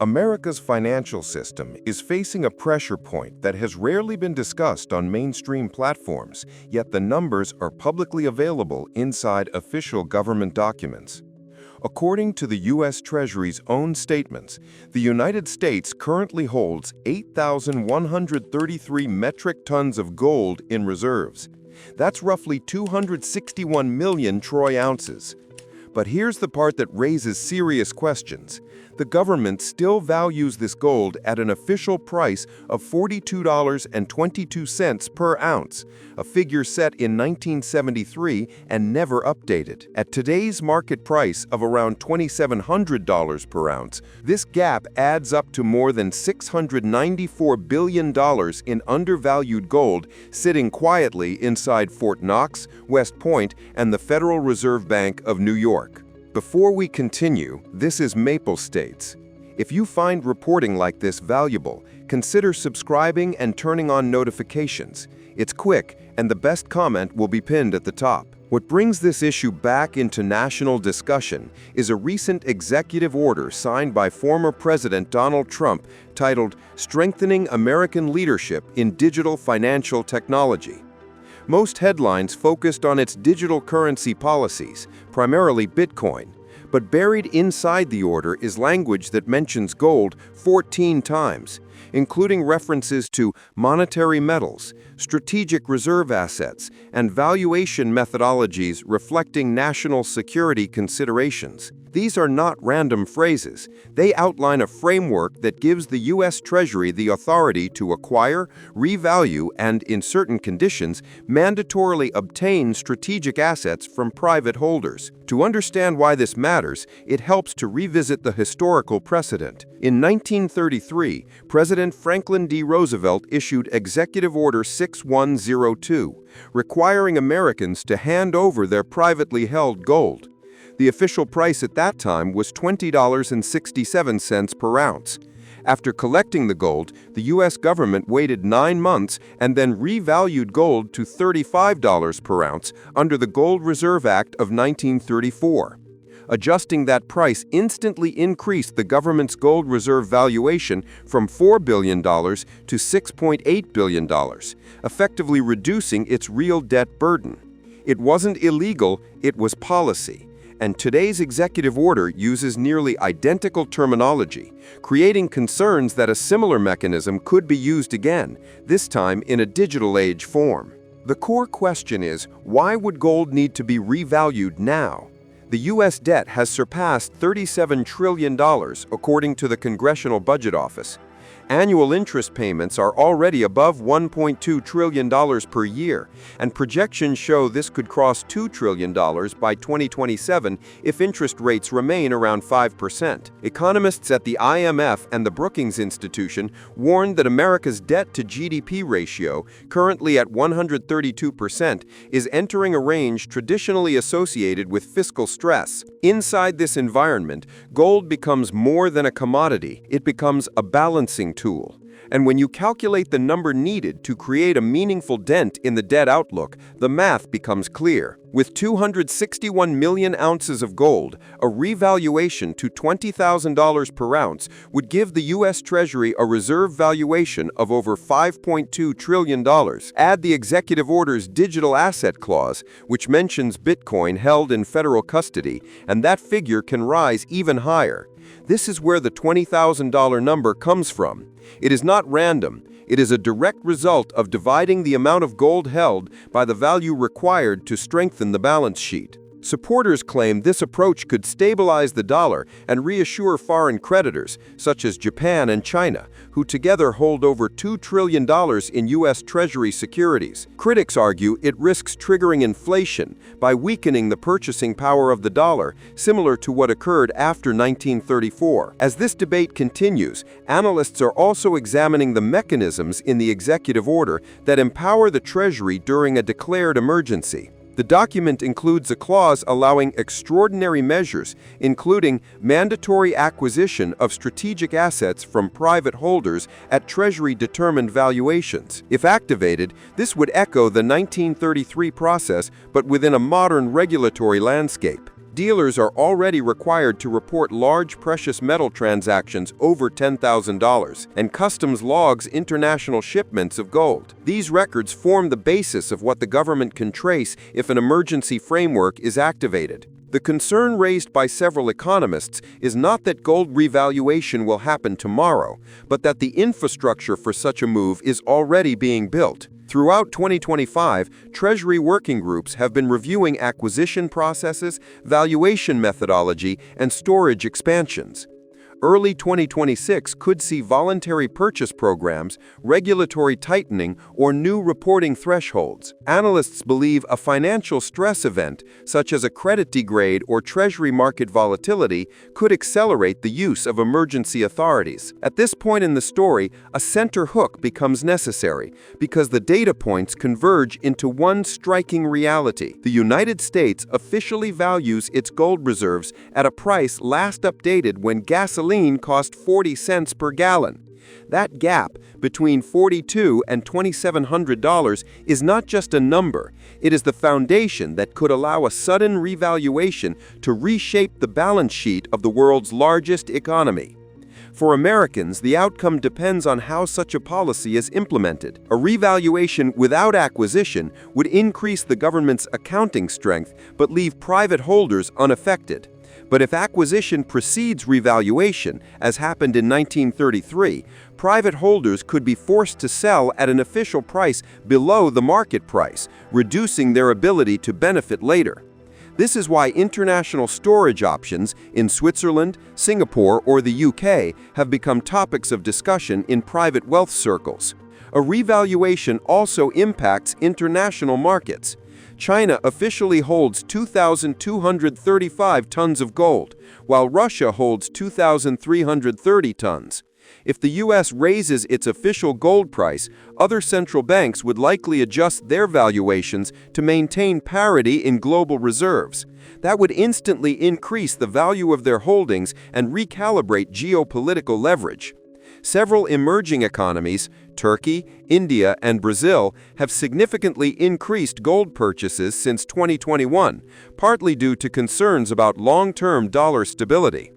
America's financial system is facing a pressure point that has rarely been discussed on mainstream platforms, yet the numbers are publicly available inside official government documents. According to the U.S. Treasury's own statements, the United States currently holds 8,133 metric tons of gold in reserves. That's roughly 261 million troy ounces. But here's the part that raises serious questions. The government still values this gold at an official price of $42.22 per ounce, a figure set in 1973 and never updated. At today's market price of around $2,700 per ounce, this gap adds up to more than $694 billion in undervalued gold sitting quietly inside Fort Knox, West Point, and the Federal Reserve Bank of New York. Before we continue, this is Maple States. If you find reporting like this valuable, consider subscribing and turning on notifications. It's quick, and the best comment will be pinned at the top. What brings this issue back into national discussion is a recent executive order signed by former President Donald Trump titled "Strengthening American Leadership in Digital Financial Technology." Most headlines focused on its digital currency policies, primarily Bitcoin. But buried inside the order is language that mentions gold 14 times, including references to monetary metals, strategic reserve assets, and valuation methodologies reflecting national security considerations. These are not random phrases. They outline a framework that gives the U.S. Treasury the authority to acquire, revalue, and, in certain conditions, mandatorily obtain strategic assets from private holders. To understand why this matters, it helps to revisit the historical precedent. In 1933, President Franklin D. Roosevelt issued Executive Order 6102, requiring Americans to hand over their privately held gold. The official price at that time was $20.67 per ounce. After collecting the gold, the U.S. government waited 9 months and then revalued gold to $35 per ounce under the Gold Reserve Act of 1934. Adjusting that price instantly increased the government's gold reserve valuation from $4 billion to $6.8 billion, effectively reducing its real debt burden. It wasn't illegal, it was policy. And today's executive order uses nearly identical terminology, creating concerns that a similar mechanism could be used again, this time in a digital age form. The core question is, why would gold need to be revalued now? The U.S. debt has surpassed $37 trillion, according to the Congressional Budget Office. Annual interest payments are already above $1.2 trillion per year, and projections show this could cross $2 trillion by 2027 if interest rates remain around 5%. Economists at the IMF and the Brookings Institution warned that America's debt-to-GDP ratio, currently at 132%, is entering a range traditionally associated with fiscal stress. Inside this environment, gold becomes more than a commodity. It becomes a balancing tool. And when you calculate the number needed to create a meaningful dent in the debt outlook, the math becomes clear. With 261 million ounces of gold, a revaluation to $20,000 per ounce would give the U.S. Treasury a reserve valuation of over $5.2 trillion. Add the executive order's digital asset clause, which mentions Bitcoin held in federal custody, and that figure can rise even higher. This is where the $20,000 number comes from. It is not random. It is a direct result of dividing the amount of gold held by the value required to strengthen the balance sheet. Supporters claim this approach could stabilize the dollar and reassure foreign creditors, such as Japan and China, who together hold over $2 trillion in U.S. Treasury securities. Critics argue it risks triggering inflation by weakening the purchasing power of the dollar, similar to what occurred after 1934. As this debate continues, analysts are also examining the mechanisms in the executive order that empower the Treasury during a declared emergency. The document includes a clause allowing extraordinary measures, including mandatory acquisition of strategic assets from private holders at Treasury-determined valuations. If activated, this would echo the 1933 process, but within a modern regulatory landscape. Dealers are already required to report large precious metal transactions over $10,000, and customs logs international shipments of gold. These records form the basis of what the government can trace if an emergency framework is activated. The concern raised by several economists is not that gold revaluation will happen tomorrow, but that the infrastructure for such a move is already being built. Throughout 2025, Treasury working groups have been reviewing acquisition processes, valuation methodology, and storage expansions. Early 2026 could see voluntary purchase programs, regulatory tightening, or new reporting thresholds. Analysts believe a financial stress event, such as a credit degrade or Treasury market volatility, could accelerate the use of emergency authorities. At this point in the story, a center hook becomes necessary because the data points converge into one striking reality. The United States officially values its gold reserves at a price last updated when gasoline cost 40 cents per gallon. That gap between $42 and $2,700 is not just a number, it is the foundation that could allow a sudden revaluation to reshape the balance sheet of the world's largest economy. For Americans, the outcome depends on how such a policy is implemented. A revaluation without acquisition would increase the government's accounting strength but leave private holders unaffected. But if acquisition precedes revaluation, as happened in 1933, private holders could be forced to sell at an official price below the market price, reducing their ability to benefit later. This is why international storage options in Switzerland, Singapore, or the UK have become topics of discussion in private wealth circles. A revaluation also impacts international markets. China officially holds 2,235 tons of gold, while Russia holds 2,330 tons. If the U.S. raises its official gold price, other central banks would likely adjust their valuations to maintain parity in global reserves. That would instantly increase the value of their holdings and recalibrate geopolitical leverage. Several emerging economies, Turkey, India, and Brazil, have significantly increased gold purchases since 2021, partly due to concerns about long-term dollar stability.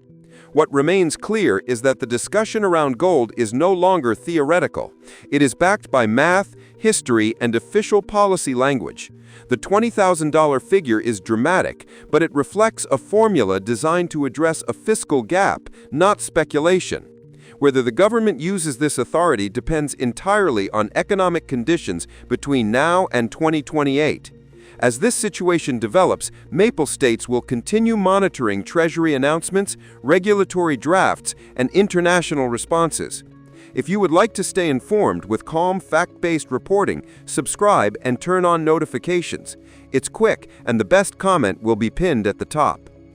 What remains clear is that the discussion around gold is no longer theoretical. It is backed by math, history, and official policy language. The $20,000 figure is dramatic, but it reflects a formula designed to address a fiscal gap, not speculation. Whether the government uses this authority depends entirely on economic conditions between now and 2028. As this situation develops, Maple States will continue monitoring Treasury announcements, regulatory drafts, and international responses. If you would like to stay informed with calm, fact-based reporting, subscribe and turn on notifications. It's quick, and the best comment will be pinned at the top.